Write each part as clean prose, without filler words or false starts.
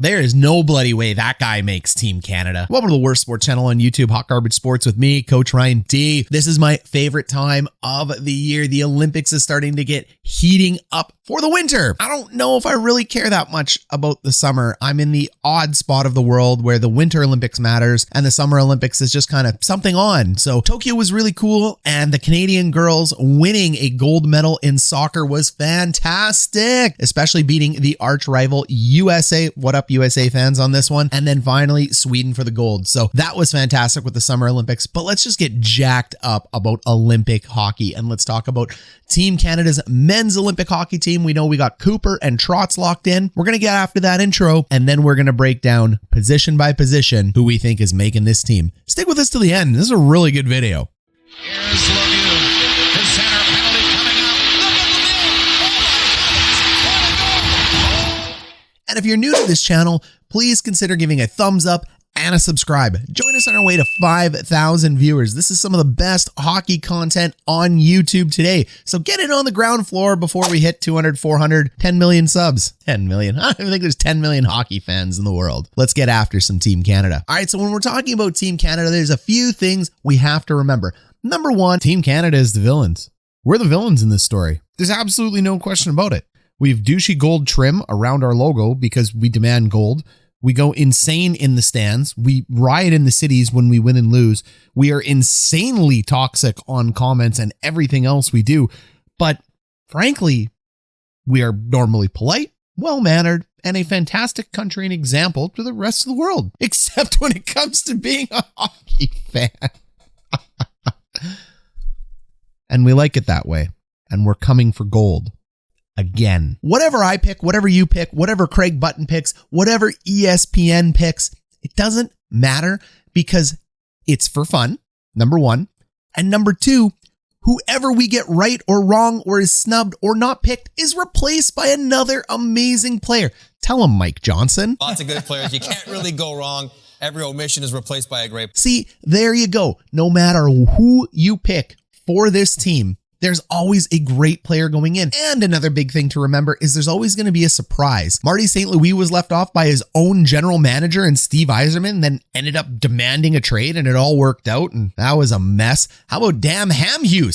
There is no bloody way that guy makes Team Canada. Welcome to the worst sports channel on YouTube, Hot Garbage Sports with me, Coach Ryan D. This is my favorite time of the year. The Olympics is starting to get heating up for the winter. I don't know if I really care that much about the summer. I'm in the odd spot of the world where the Winter Olympics matters and the Summer Olympics is just kind of something on. So Tokyo was really cool, and the Canadian girls winning a gold medal in soccer was fantastic, especially beating the arch rival USA. What up, USA fans, on this one? And then finally Sweden for the gold. So that was fantastic with the Summer Olympics. But let's just get jacked up about Olympic hockey, and let's talk about Team Canada's men's Olympic hockey team. We know we got Cooper and Trotz locked in. We're going to get after that intro, and then we're going to break down position by position who we think is making this team. Stick with us till the end. This is a really good video. Here's Lemieux. His center penalty coming up. Look at the net. And if you're new to this channel, please consider giving a thumbs up and a subscribe. Join us on our way to 5,000 viewers. This is some of the best hockey content on YouTube today. So get it on the ground floor before we hit 200, 400, 10 million subs. 10 million. I don't even think there's 10 million hockey fans in the world. Let's get after some Team Canada. All right, so when we're talking about Team Canada, there's a few things we have to remember. Number one, Team Canada is the villains. We're the villains in this story. There's absolutely no question about it. We have douchey gold trim around our logo because we demand gold. We go insane in the stands. We riot in the cities when we win and lose. We are insanely toxic on comments and everything else we do. But frankly, we are normally polite, well-mannered, and a fantastic country and example to the rest of the world, except when it comes to being a hockey fan. And we like it that way. And we're coming for gold. Again, whatever I pick, whatever you pick, whatever Craig Button picks, whatever ESPN picks, it doesn't matter because it's for fun, number one. And number two, whoever we get right or wrong or is snubbed or not picked is replaced by another amazing player. Tell him, Mike Johnson. Lots of good players. You can't really go wrong. Every omission is replaced by a great. See, there you go. No matter who you pick for this team, there's always a great player going in. And another big thing to remember is there's always going to be a surprise. Marty St. Louis was left off by his own general manager and Steve Yzerman, then ended up demanding a trade, and it all worked out, and that was a mess. How about damn Hamhouse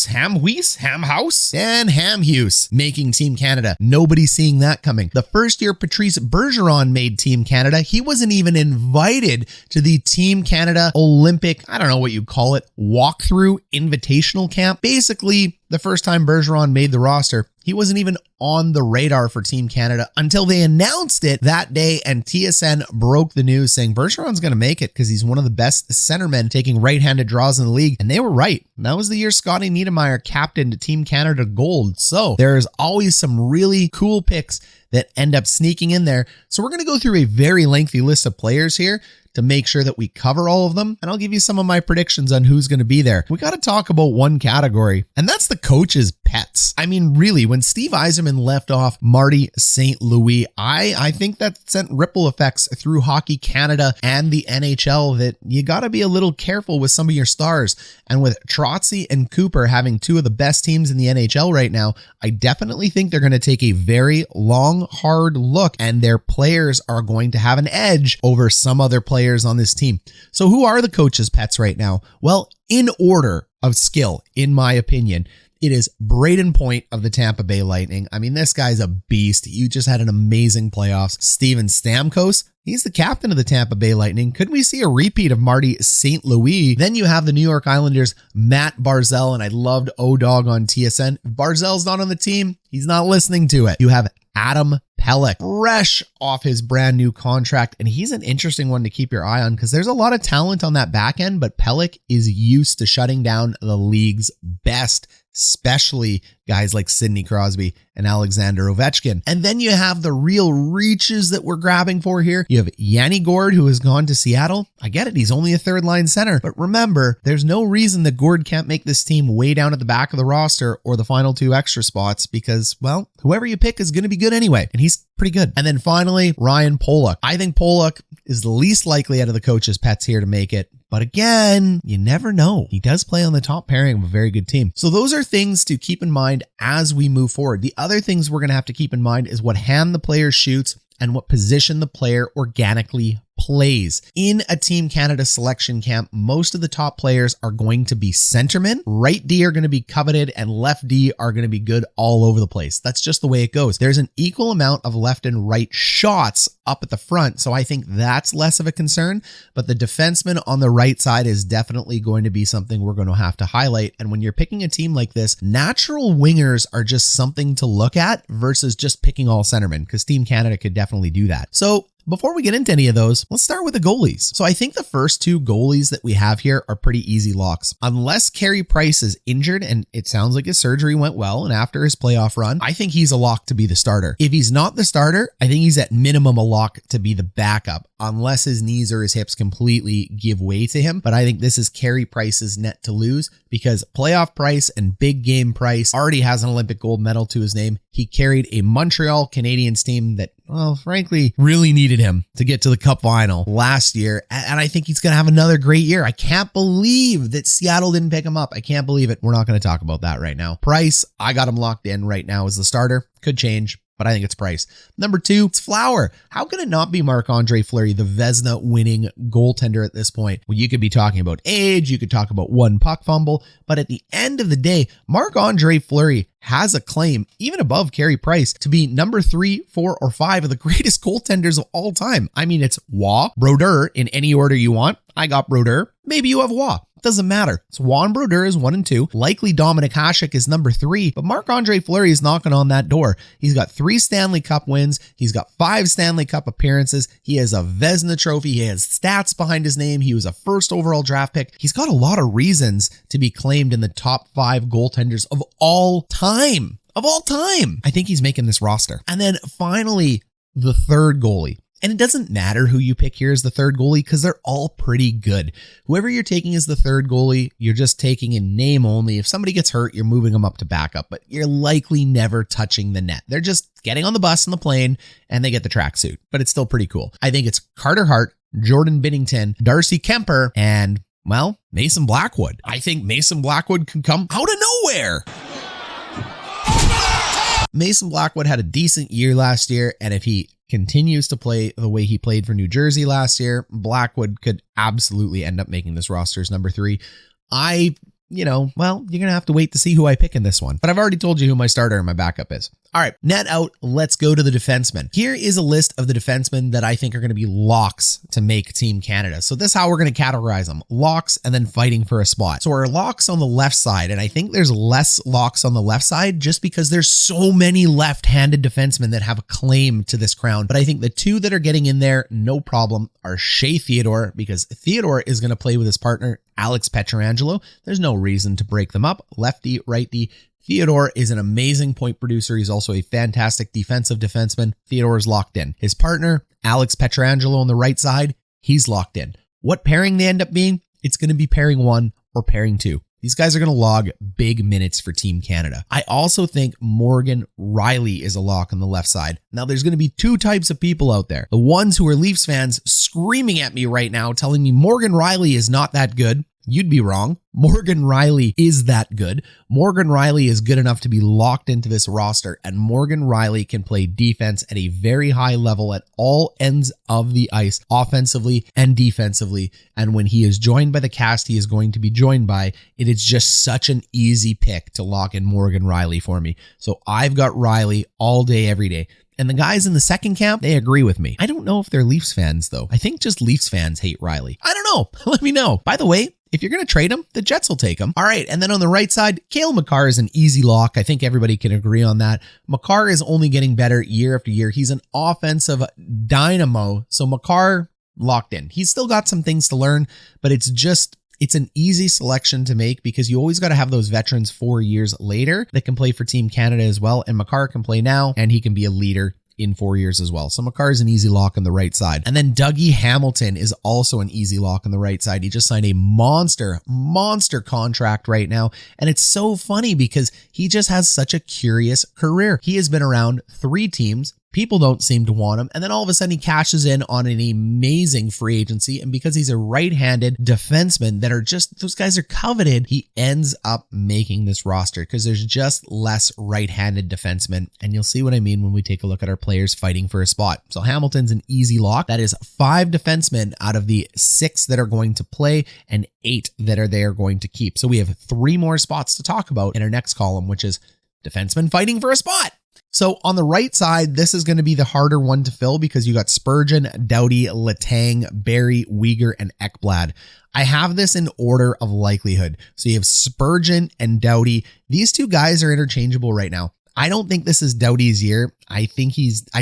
making Team Canada? Nobody's seeing that coming. The first year Patrice Bergeron made Team Canada, he wasn't even invited to the Team Canada Olympic, I don't know what you call it, walkthrough invitational camp. Basically, the first time Bergeron made the roster, he wasn't even on the radar for Team Canada until they announced it that day, and TSN broke the news saying Bergeron's going to make it because he's one of the best centermen taking right-handed draws in the league. And they were right. That was the year Scotty Niedermayer captained Team Canada gold. So there's always some really cool picks that end up sneaking in there. So we're going to go through a very lengthy list of players here to make sure that we cover all of them. And I'll give you some of my predictions on who's going to be there. We got to talk about one category, and that's the coaches' pets. I mean, really, when Steve Yzerman left off Marty St. Louis, I think that sent ripple effects through Hockey Canada and the NHL that you got to be a little careful with some of your stars. And with Trotzy and Cooper having two of the best teams in the NHL right now, I definitely think they're going to take a very long, hard look, and their players are going to have an edge over some other players on this team. So who are the coaches' pets right now? Well, in order of skill, in my opinion, it is Braden Point of the Tampa Bay Lightning. I mean, this guy's a beast. You just had an amazing playoffs. Steven Stamkos, he's the captain of the Tampa Bay Lightning. Could we see a repeat of Marty St. Louis? Then you have the New York Islanders' Matt Barzal, and I loved O-Dog on TSN. If Barzal's not on the team, he's not listening to it. You have Adam Pelech, fresh off his brand new contract, and he's an interesting one to keep your eye on because there's a lot of talent on that back end, but Pelech is used to shutting down the league's best, especially guys like Sidney Crosby and Alexander Ovechkin. And then you have the real reaches that we're grabbing for here. You have Yanni Gourde, who has gone to Seattle. I get it, he's only a third line center, but remember, there's no reason that Gourde can't make this team way down at the back of the roster or the final two extra spots because, well, whoever you pick is going to be good anyway, and he's pretty good. And then finally, Ryan Pollock. I think Pollock is the least likely out of the coaches' pets here to make it. But again, you never know. He does play on the top pairing of a very good team. So those are things to keep in mind as we move forward. The other things we're going to have to keep in mind is what hand the player shoots and what position the player organically plays. In a Team Canada selection camp, most of the top players are going to be centermen. Right D are going to be coveted and left D are going to be good all over the place. That's just the way it goes. There's an equal amount of left and right shots up at the front, so I think that's less of a concern, but the defenseman on the right side is definitely going to be something we're going to have to highlight. And when you're picking a team like this, natural wingers are just something to look at versus just picking all centermen, because Team Canada could definitely do that. So before we get into any of those, let's start with the goalies. So I think the first two goalies that we have here are pretty easy locks. Unless Carey Price is injured, and it sounds like his surgery went well, and after his playoff run, I think he's a lock to be the starter. If he's not the starter, I think he's at minimum a lock to be the backup, unless his knees or his hips completely give way to him. But I think this is Carey Price's net to lose, because playoff Price and big game Price already has an Olympic gold medal to his name. He carried a Montreal Canadiens team that, well, frankly, really needed him to get to the Cup final last year. And I think he's going to have another great year. I can't believe that Seattle didn't pick him up. I can't believe it. We're not going to talk about that right now. Price, I got him locked in right now as the starter. Could change, but I think it's Price. Number two, it's Flower. How can it not be Marc Andre Fleury, the Vezina winning goaltender at this point? Well, you could be talking about age, you could talk about one puck fumble, but at the end of the day, Marc Andre Fleury has a claim, even above Carey Price, to be number 3, 4, or 5 of the greatest goaltenders of all time. I mean, it's Waugh, Brodeur in any order you want. I got Brodeur. Maybe you have Waugh. Doesn't matter. It's Juan Brodeur is 1 and 2. Likely Dominic Hasek is number 3, but Marc Andre Fleury is knocking on that door. He's got 3 Stanley Cup wins. He's got 5 Stanley Cup appearances. He has a Vezina trophy. He has stats behind his name. He was a first overall draft pick. He's got a lot of reasons to be claimed in the top 5 goaltenders of all time. Of all time. I think he's making this roster. And then finally, the third goalie. And it doesn't matter who you pick here as the third goalie, because they're all pretty good. Whoever you're taking as the third goalie, you're just taking in name only. If somebody gets hurt, you're moving them up to backup, but you're likely never touching the net. They're just getting on the bus and the plane, and they get the tracksuit, but it's still pretty cool. I think it's Carter Hart, Jordan Binnington, Darcy Kemper, and, well, Mason Blackwood. I think Mason Blackwood can come out of nowhere. Mason Blackwood had a decent year last year, and if he continues to play the way he played for New Jersey last year, Blackwood could absolutely end up making this roster as number 3. Well, you're going to have to wait to see who I pick in this one. But I've already told you who my starter and my backup is. All right, net out, let's go to the defensemen. Here is a list of the defensemen that I think are going to be locks to make Team Canada. So this is how we're going to categorize them. Locks and then fighting for a spot. So our locks on the left side, and I think there's less locks on the left side just because there's so many left-handed defensemen that have a claim to this crown. But I think the two that are getting in there, no problem, are Shea Theodore, because Theodore is going to play with his partner, Alex Pietrangelo. There's no reason to break them up. Lefty, righty. Theodore is an amazing point producer. He's also a fantastic defensive defenseman. Theodore is locked in. His partner, Alex Pietrangelo on the right side, he's locked in. What pairing they end up being? It's going to be pairing 1 or pairing 2. These guys are going to log big minutes for Team Canada. I also think Morgan Rielly is a lock on the left side. Now, there's going to be 2 types of people out there. The ones who are Leafs fans screaming at me right now, telling me Morgan Rielly is not that good. You'd be wrong. Morgan Rielly is that good. Morgan Rielly is good enough to be locked into this roster, and Morgan Rielly can play defense at a very high level at all ends of the ice, offensively and defensively. And when he is joined by the cast he is going to be joined by, it is just such an easy pick to lock in Morgan Rielly for me. So I've got Rielly all day, every day. And the guys in the second camp, they agree with me. I don't know if they're Leafs fans, though. I think just Leafs fans hate Rielly. I don't know. Let me know. By the way, if you're going to trade him, the Jets will take him. All right, and then on the right side, Cale Makar is an easy lock. I think everybody can agree on that. Makar is only getting better year after year. He's an offensive dynamo, so Makar locked in. He's still got some things to learn, but it's an easy selection to make because you always got to have those veterans 4 years later that can play for Team Canada as well. And Makar can play now, and he can be a leader in 4 years as well. So Makar is an easy lock on the right side. And then Dougie Hamilton is also an easy lock on the right side. He just signed a monster contract right now. And it's so funny because he just has such a curious career. He has been around 3 teams, People don't seem to want him. And then all of a sudden he cashes in on an amazing free agency. And because he's a right-handed defenseman that are just, those guys are coveted, he ends up making this roster because there's just less right-handed defensemen. And you'll see what I mean when we take a look at our players fighting for a spot. So Hamilton's an easy lock. That is 5 defensemen out of the 6 that are going to play and 8 that are there going to keep. So we have 3 more spots to talk about in our next column, which is defensemen fighting for a spot. So on the right side, this is going to be the harder one to fill because you got Spurgeon, Doughty, Letang, Barrie, Weegar, and Ekblad. I have this in order of likelihood. So you have Spurgeon and Doughty. These 2 guys are interchangeable right now. I don't think this is Doughty's year. I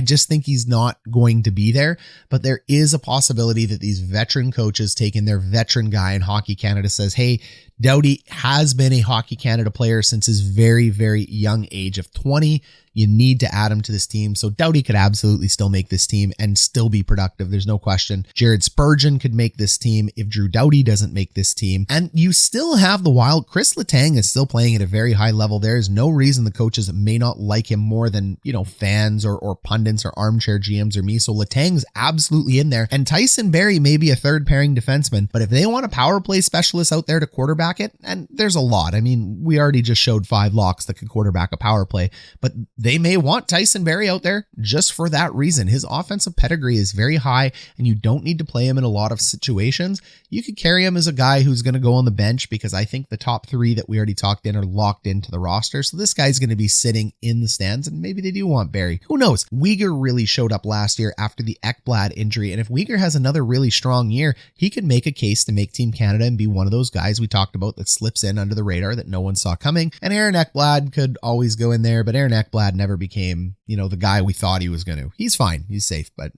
just think he's not going to be there, but there is a possibility that these veteran coaches taking their veteran guy in Hockey Canada says, hey, Doughty has been a Hockey Canada player since his very, very young age of 20. You need to add him to this team. So Doughty could absolutely still make this team and still be productive. There's no question. Jared Spurgeon could make this team if Drew Doughty doesn't make this team. And you still have the wild. Chris Letang is still playing at a very high level. There is no reason the coaches may not like him more than, fans or pundits or armchair GMs or me. So Letang's absolutely in there. And Tyson Barrie may be a 3rd pairing defenseman, but if they want a power play specialist out there to quarterback it, and there's a lot. I mean, we already just showed 5 locks that could quarterback a power play, but they may want Tyson Barrie out there just for that reason. His offensive pedigree is very high, and you don't need to play him in a lot of situations. You could carry him as a guy who's going to go on the bench because I think the top 3 that we already talked in are locked into the roster. So this guy's going to be sitting in the stands, and maybe they do want Barrie. Who knows? Weegar really showed up last year after the Ekblad injury, and if Weegar has another really strong year, he could make a case to make Team Canada and be one of those guys we talked about that slips in under the radar that no one saw coming. And Aaron Ekblad could always go in there, but Aaron Ekblad never became, the guy we thought he was going to. He's fine. He's safe, but,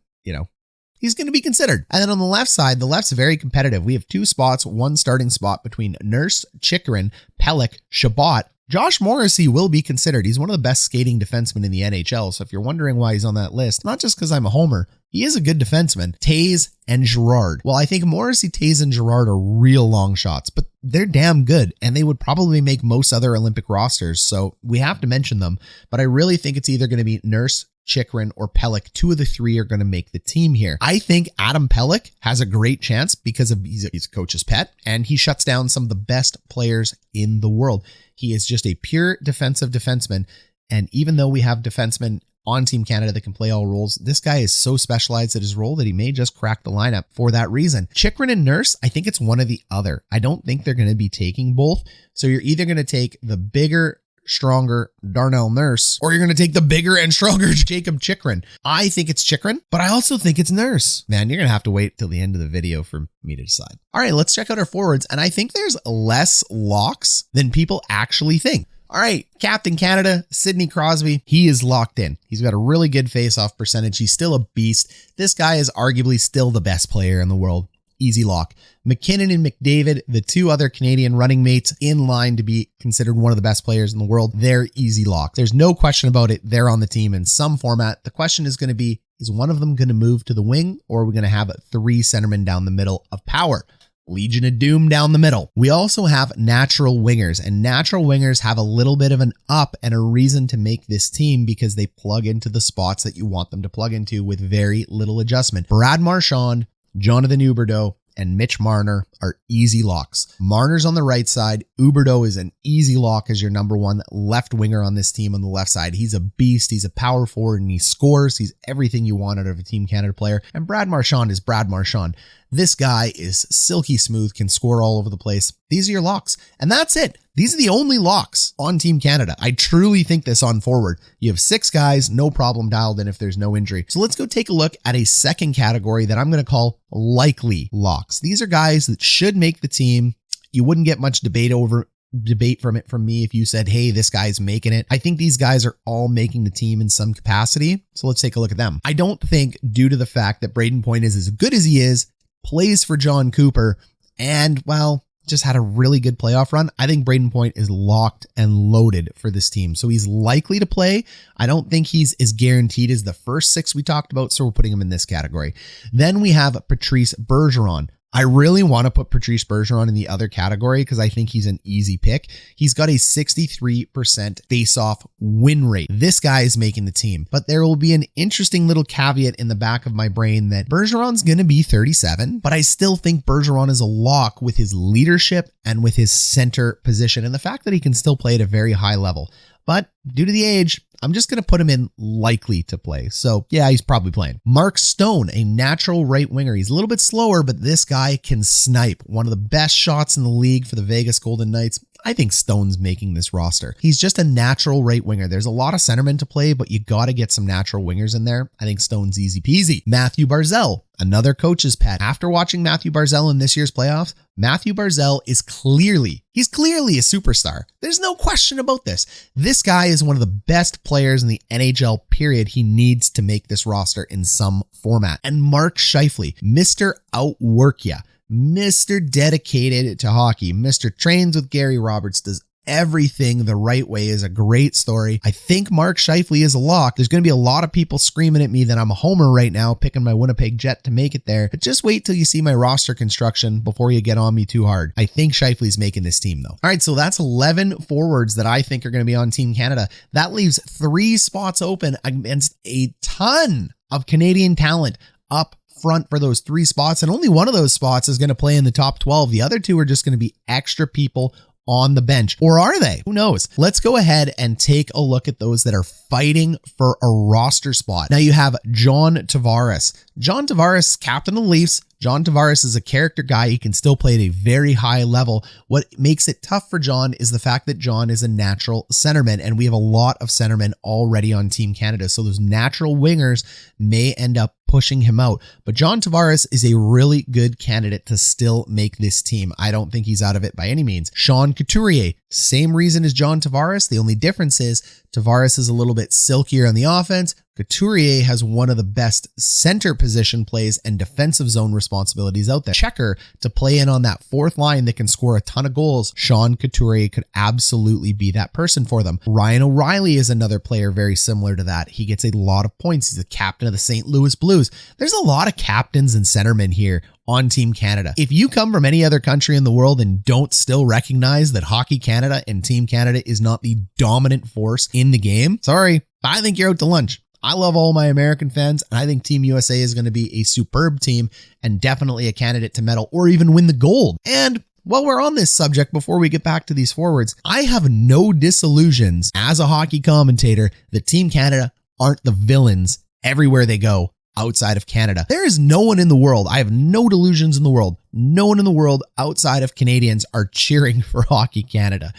he's going to be considered. And then on the left side, the left's very competitive. We have 2 spots, 1 starting spot between Nurse, Chychrun, Pelech, Chabot. Josh Morrissey will be considered. He's one of the best skating defensemen in the NHL. So if you're wondering why he's on that list, not just because I'm a homer, he is a good defenseman. Taze and Girard. Well, I think Morrissey, Taze, and Girard are real long shots, but they're damn good, and they would probably make most other Olympic rosters, so we have to mention them. But I really think it's either going to be Nurse, Chychrun, or Pelech. 2 of the 3 are going to make the team here. I think Adam Pelech has a great chance because he's a coach's pet, and he shuts down some of the best players in the world. He is just a pure defensive defenseman, and even though we have defensemen on Team Canada that can play all roles, this guy is so specialized at his role that he may just crack the lineup for that reason. Chychrun and Nurse, I think it's one or the other. I don't think they're going to be taking both. So you're either going to take the bigger, stronger Darnell Nurse, or you're going to take the bigger and stronger Jacob Chychrun. I think it's Chychrun, but I also think it's Nurse. Man, you're going to have to wait till the end of the video for me to decide. All right, let's check out our forwards. And I think there's less locks than people actually think. All right, Captain Canada, Sidney Crosby, he is locked in. He's got a really good face-off percentage. He's still a beast. This guy is arguably still the best player in the world. Easy lock. MacKinnon and McDavid, the 2 other Canadian running mates in line to be considered one of the best players in the world, they're easy lock. There's no question about it. They're on the team in some format. The question is going to be, is one of them going to move to the wing, or are we going to have 3 centermen down the middle of power? Legion of Doom down the middle. We also have natural wingers, and natural wingers have a little bit of an up and a reason to make this team because they plug into the spots that you want them to plug into with very little adjustment. Brad Marchand, Jonathan Huberdeau, and Mitch Marner are easy locks. Marner's on the right side. Huberdeau is an easy lock as your number 1 left winger on this team on the left side. He's a beast. He's a power forward and he scores. He's everything you want out of a Team Canada player. And Brad Marchand is Brad Marchand. This guy is silky smooth, can score all over the place. These are your locks. And that's it. These are the only locks on Team Canada. I truly think this on forward. You have 6 guys, no problem dialed in if there's no injury. So let's go take a look at a second category that I'm going to call likely locks. These are guys that should make the team. You wouldn't get much debate from me if you said, hey, this guy's making it. I think these guys are all making the team in some capacity. So let's take a look at them. I don't think, due to the fact that Brayden Point is as good as he is, plays for John Cooper, and, well, just had a really good playoff run, I think Brayden Point is locked and loaded for this team. So he's likely to play. I don't think he's as guaranteed as the first 6 we talked about, so we're putting him in this category. Then we have Patrice Bergeron. I really want to put Patrice Bergeron in the other category because I think he's an easy pick. He's got a 63% face-off win rate. This guy is making the team, but there will be an interesting little caveat in the back of my brain that Bergeron's going to be 37, but I still think Bergeron is a lock with his leadership and with his center position and the fact that he can still play at a very high level. But due to the age, I'm just going to put him in likely to play. So yeah, he's probably playing. Mark Stone, a natural right winger. He's a little bit slower, but this guy can snipe. One of the best shots in the league for the Vegas Golden Knights. I think Stone's making this roster. He's just a natural right winger. There's a lot of centermen to play, but you got to get some natural wingers in there. I think Stone's easy peasy. Matthew Barzal, another coach's pet. After watching Matthew Barzal in this year's playoffs, Matthew Barzal is clearly a superstar. There's no question about this. This guy is one of the best players in the NHL, period. He needs to make this roster in some format. And Mark Scheifele, Mr. Outwork Ya. Mr. Dedicated to hockey, Mr. Trains with Gary Roberts, does everything the right way, is a great story. I think Mark Scheifele is a lock. There's going to be a lot of people screaming at me that I'm a homer right now, picking my Winnipeg Jet to make it there. But just wait till you see my roster construction before you get on me too hard. I think Scheifele's making this team though. All right, so that's 11 forwards that I think are going to be on Team Canada. That leaves 3 spots open against a ton of Canadian talent up front for those 3 spots, and only one of those spots is going to play in the top 12. The other 2 are just going to be extra people on the bench. Or are they? Who knows? Let's go ahead and take a look at those that are fighting for a roster spot. Now you have John Tavares. John Tavares, captain of the Leafs. John Tavares is a character guy. He can still play at a very high level. What makes it tough for John is the fact that John is a natural centerman, and we have a lot of centermen already on Team Canada. So those natural wingers may end up pushing him out. But John Tavares is a really good candidate to still make this team. I don't think he's out of it by any means. Sean Couturier, same reason as John Tavares. The only difference is Tavares is a little bit silkier on the offense. Couturier has one of the best center position plays and defensive zone responsibilities out there. Checker to play in on that 4th line that can score a ton of goals. Sean Couturier could absolutely be that person for them. Ryan O'Reilly is another player very similar to that. He gets a lot of points. He's the captain of the St. Louis Blues. There's a lot of captains and centermen here on Team Canada. If you come from any other country in the world and don't still recognize that Hockey Canada and Team Canada is not the dominant force in the game, sorry, I think you're out to lunch. I love all my American fans, and I think Team USA is going to be a superb team and definitely a candidate to medal or even win the gold. And while we're on this subject, before we get back to these forwards, I have no disillusions as a hockey commentator that Team Canada aren't the villains everywhere they go outside of Canada. There is no one in the world, I have no delusions in the world, no one in the world outside of Canadians are cheering for Hockey Canada.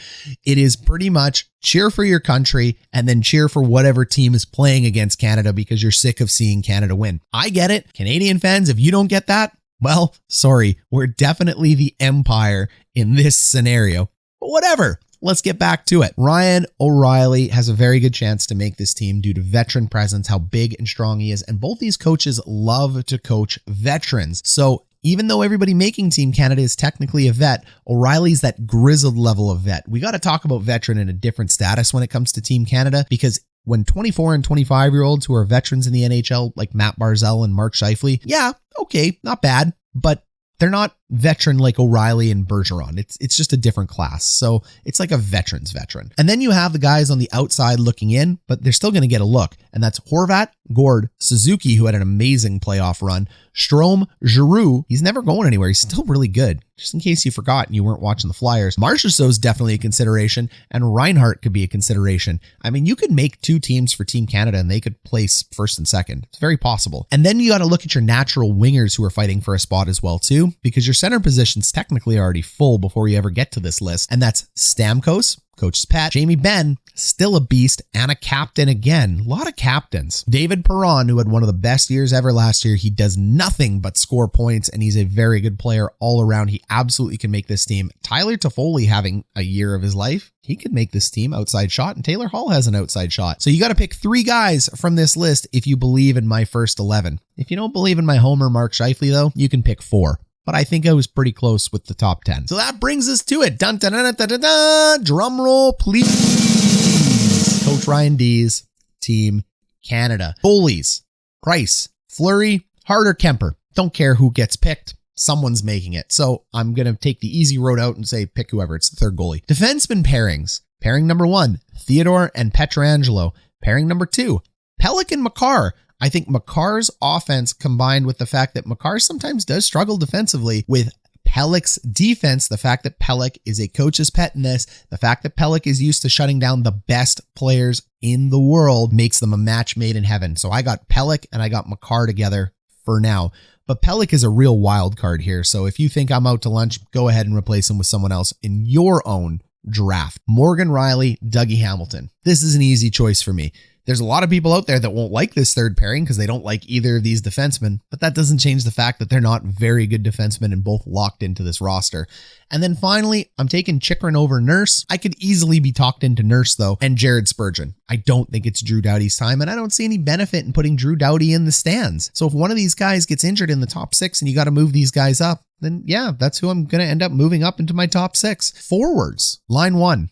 It is pretty much cheer for your country and then cheer for whatever team is playing against Canada because you're sick of seeing Canada win. I get it. Canadian fans, if you don't get that, well, sorry, we're definitely the empire in this scenario. But whatever. Let's get back to it. Ryan O'Reilly has a very good chance to make this team due to veteran presence, how big and strong he is. And both these coaches love to coach veterans. So even though everybody making Team Canada is technically a vet, O'Reilly's that grizzled level of vet. We got to talk about veteran in a different status when it comes to Team Canada, because when 24 and 25-year-olds who are veterans in the NHL, like Matt Barzal and Mark Scheifele, yeah, okay, not bad, but they're not veteran like O'Reilly and Bergeron. It's just a different class. So it's like a veteran's veteran. And then you have the guys on the outside looking in, but they're still going to get a look. And that's Horvat, Gord, Suzuki, who had an amazing playoff run, Strome, Giroux. He's never going anywhere. He's still really good. Just in case you forgot and you weren't watching the Flyers. Marchessault is definitely a consideration, and Reinhart could be a consideration. I mean, you could make 2 teams for Team Canada and they could place 1st and 2nd. It's very possible. And then you got to look at your natural wingers who are fighting for a spot as well too, because your center position's technically already full before you ever get to this list. And that's Stamkos, Coach's pet, Jamie Benn, still a beast, and a captain again. A lot of captains. David Perron, who had one of the best years ever last year. He does nothing but score points, and he's a very good player all around. He absolutely can make this team. Tyler Toffoli having a year of his life. He could make this team outside shot, and Taylor Hall has an outside shot. So you got to pick 3 guys from this list if you believe in my first 11. If you don't believe in my homer Mark Scheifele, though, you can pick 4. But I think I was pretty close with the top 10. So that brings us to it. Dun, dun, dun, dun, dun, dun. Drum roll, please. Coach Ryan D's Team Canada. Goalies, Price, Fleury, Hart or Kemper. Don't care who gets picked. someone's making it. So I'm going to take the easy road out and say pick whoever. It's the third goalie. Defenseman pairings. Pairing number 1, Theodore and Pietrangelo. Pairing number 2, Pelech and Makar. I think Makar's offense combined with the fact that Makar sometimes does struggle defensively with Pelech's defense, the fact that Pelech is a coach's pet in this, the fact that Pelech is used to shutting down the best players in the world makes them a match made in heaven. So I got Pelech and I got Makar together for now. But Pelech is a real wild card here. So if you think I'm out to lunch, go ahead and replace him with someone else in your own draft. Morgan Rielly, Dougie Hamilton. This is an easy choice for me. There's a lot of people out there that won't like this third pairing because they don't like either of these defensemen, but that doesn't change the fact that they're not very good defensemen and both locked into this roster. And then finally, I'm taking Chychrun over Nurse. I could easily be talked into Nurse though, and Jared Spurgeon. I don't think it's Drew Doughty's time, and I don't see any benefit in putting Drew Doughty in the stands. So if one of these guys gets injured in the top 6 and you got to move these guys up, then yeah, that's who I'm going to end up moving up into my top 6. Forwards, line 1,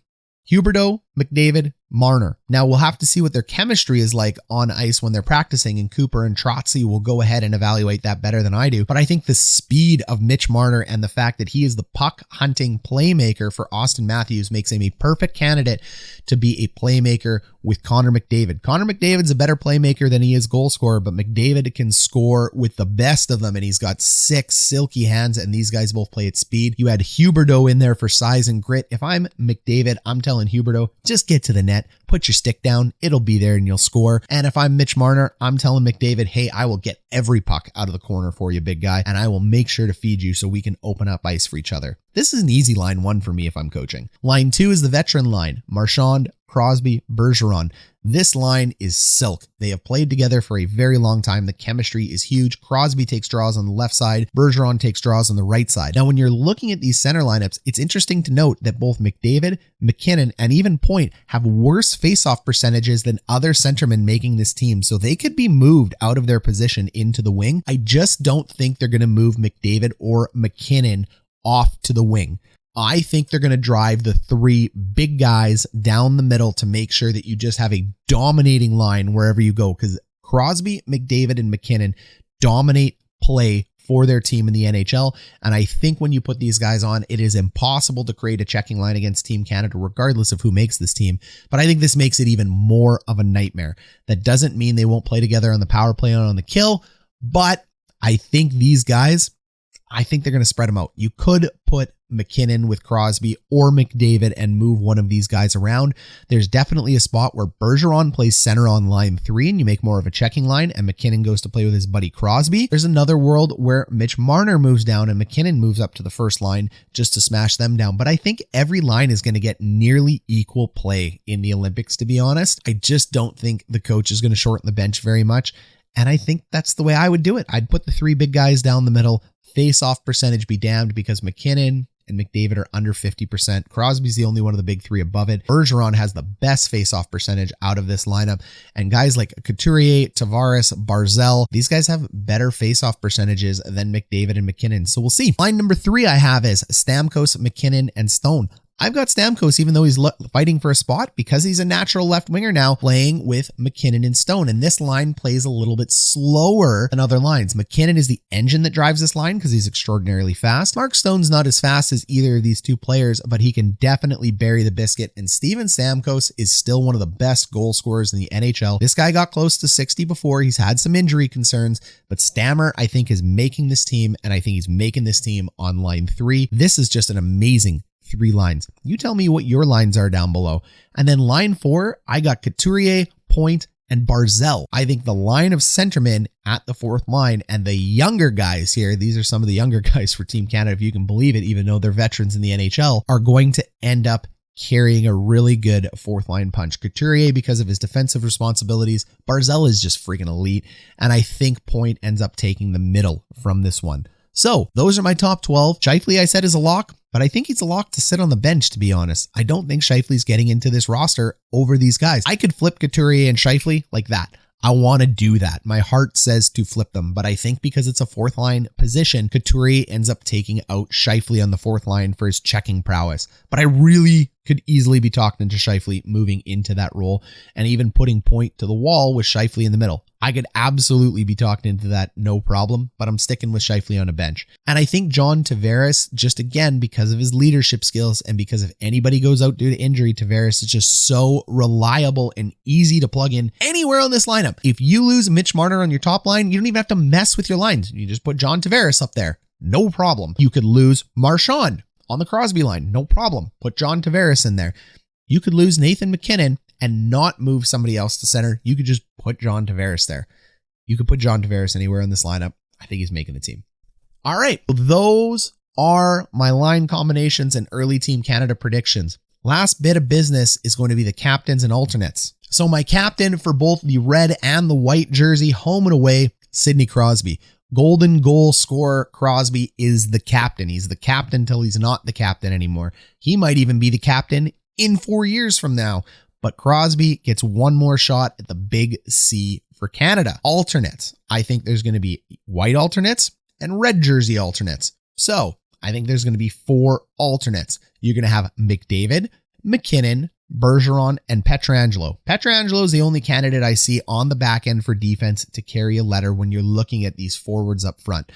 Huberdeau, McDavid, Marner. Now we'll have to see what their chemistry is like on ice when they're practicing, and Cooper and Trotzy will go ahead and evaluate that better than I do. But I think the speed of Mitch Marner and the fact that he is the puck hunting playmaker for Austin Matthews makes him a perfect candidate to be a playmaker with Connor McDavid. Connor McDavid's a better playmaker than he is goal scorer, but McDavid can score with the best of them, and he's got 6 silky hands, and these guys both play at speed. You had Huberdeau in there for size and grit. If I'm McDavid, I'm telling Huberdeau, just get to the net, put your stick down, it'll be there and you'll score. And if I'm Mitch Marner, I'm telling McDavid, hey, I will get every puck out of the corner for you, big guy, and I will make sure to feed you so we can open up ice for each other. This is an easy line 1 for me if I'm coaching. Line 2 is the veteran line, Marchand, Crosby, Bergeron. This line is silk. They have played together for a very long time. The chemistry is huge. Crosby takes draws on the left side. Bergeron takes draws on the right side. Now, when you're looking at these center lineups, it's interesting to note that both McDavid, MacKinnon, and even Point have worse faceoff percentages than other centermen making this team. So they could be moved out of their position into the wing. I just don't think they're going to move McDavid or MacKinnon off to the wing. I think they're going to drive the 3 big guys down the middle to make sure that you just have a dominating line wherever you go, because Crosby, McDavid, and MacKinnon dominate play for their team in the NHL. And I think when you put these guys on, it is impossible to create a checking line against Team Canada, regardless of who makes this team. But I think this makes it even more of a nightmare. That doesn't mean they won't play together on the power play and on the kill, but I think these guys, I think they're going to spread them out. You could put MacKinnon with Crosby or McDavid and move one of these guys around. There's definitely a spot where Bergeron plays center on line 3 and you make more of a checking line, and MacKinnon goes to play with his buddy Crosby. There's another world where Mitch Marner moves down and MacKinnon moves up to the first line just to smash them down. But I think every line is going to get nearly equal play in the Olympics, to be honest. I just don't think the coach is going to shorten the bench very much. And I think that's the way I would do it. I'd put the 3 big guys down the middle, face-off percentage be damned, because MacKinnon and McDavid are under 50%. Crosby's the only one of the big 3 above it. Bergeron has the best face-off percentage out of this lineup. And guys like Couturier, Tavares, Barzal, these guys have better face-off percentages than McDavid and MacKinnon. So we'll see. Line number 3 I have is Stamkos, MacKinnon, and Stone. I've got Stamkos, even though he's fighting for a spot, because he's a natural left winger now, playing with MacKinnon and Stone. And this line plays a little bit slower than other lines. MacKinnon is the engine that drives this line because he's extraordinarily fast. Mark Stone's not as fast as either of these 2 players, but he can definitely bury the biscuit. And Steven Stamkos is still one of the best goal scorers in the NHL. This guy got close to 60 before. He's had some injury concerns, but Stammer, I think, is making this team, and I think he's making this team on line 3. This is just an amazing 3 lines. You tell me what your lines are down below. And then line 4, I got Couturier, Point, and Barzal. I think the line of centermen at the 4th line and the younger guys here, these are some of the younger guys for Team Canada, if you can believe it, even though they're veterans in the NHL, are going to end up carrying a really good 4th line punch. Couturier, because of his defensive responsibilities, Barzal is just freaking elite. And I think Point ends up taking the middle from this one. So those are my top 12. Scheifele, I said, is a lock, but I think he's a lock to sit on the bench, to be honest. I don't think Scheifele's getting into this roster over these guys. I could flip Couturier and Scheifele like that. I want to do that. My heart says to flip them, but I think because it's a 4th line position, Couturier ends up taking out Scheifele on the 4th line for his checking prowess. But I really Could easily be talked into Scheifele moving into that role and even putting point to the wall with Scheifele in the middle. I could absolutely be talked into that, no problem, but I'm sticking with Scheifele on a bench. And I think John Tavares, just again, because of his leadership skills and because if anybody goes out due to injury, Tavares is just so reliable and easy to plug in anywhere on this lineup. If you lose Mitch Marner on your top line, you don't even have to mess with your lines. You just put John Tavares up there. No problem. You could lose Marchand on the Crosby line. No problem. Put John Tavares in there. You could lose Nathan MacKinnon and not move somebody else to center. You could just put John Tavares there. You could put John Tavares anywhere in this lineup. I think he's making the team. All right. Those are my line combinations and early Team Canada predictions. Last bit of business is going to be the captains and alternates. So my captain for both the red and the white jersey, home and away, Sidney Crosby. Golden goal scorer Crosby is the captain. He's the captain till he's not the captain anymore. He might even be the captain in 4 years from now. But Crosby gets one more shot at the big C for Canada. Alternates. I think there's going to be white alternates and red jersey alternates. So I think there's going to be 4 alternates. You're going to have McDavid, MacKinnon, Bergeron, and Pietrangelo. Pietrangelo is the only candidate I see on the back end for defense to carry a letter when you're looking at these forwards up front.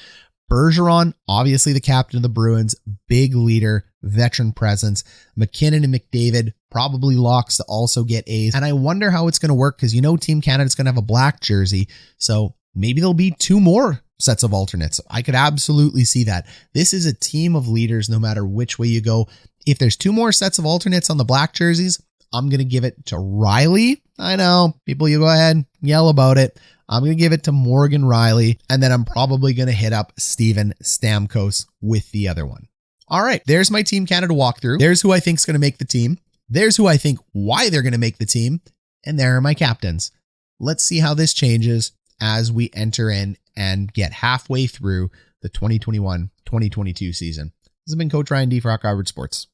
Bergeron, obviously the captain of the Bruins, big leader, veteran presence. MacKinnon and McDavid, probably locks to also get A's. And I wonder how it's going to work because Team Canada's going to have a black jersey. So maybe there'll be 2 more sets of alternates. I could absolutely see that. This is a team of leaders no matter which way you go. If there's 2 more sets of alternates on the black jerseys, I'm going to give it to Rielly. I know, people, you go ahead, yell about it. I'm going to give it to Morgan Rielly, and then I'm probably going to hit up Steven Stamkos with the other one. All right, there's my Team Canada walkthrough. There's who I think is going to make the team. There's who I think why they're going to make the team. And there are my captains. Let's see how this changes as we enter in and get halfway through the 2021-2022 season. This has been Coach Ryan D for Rock Harvard Sports.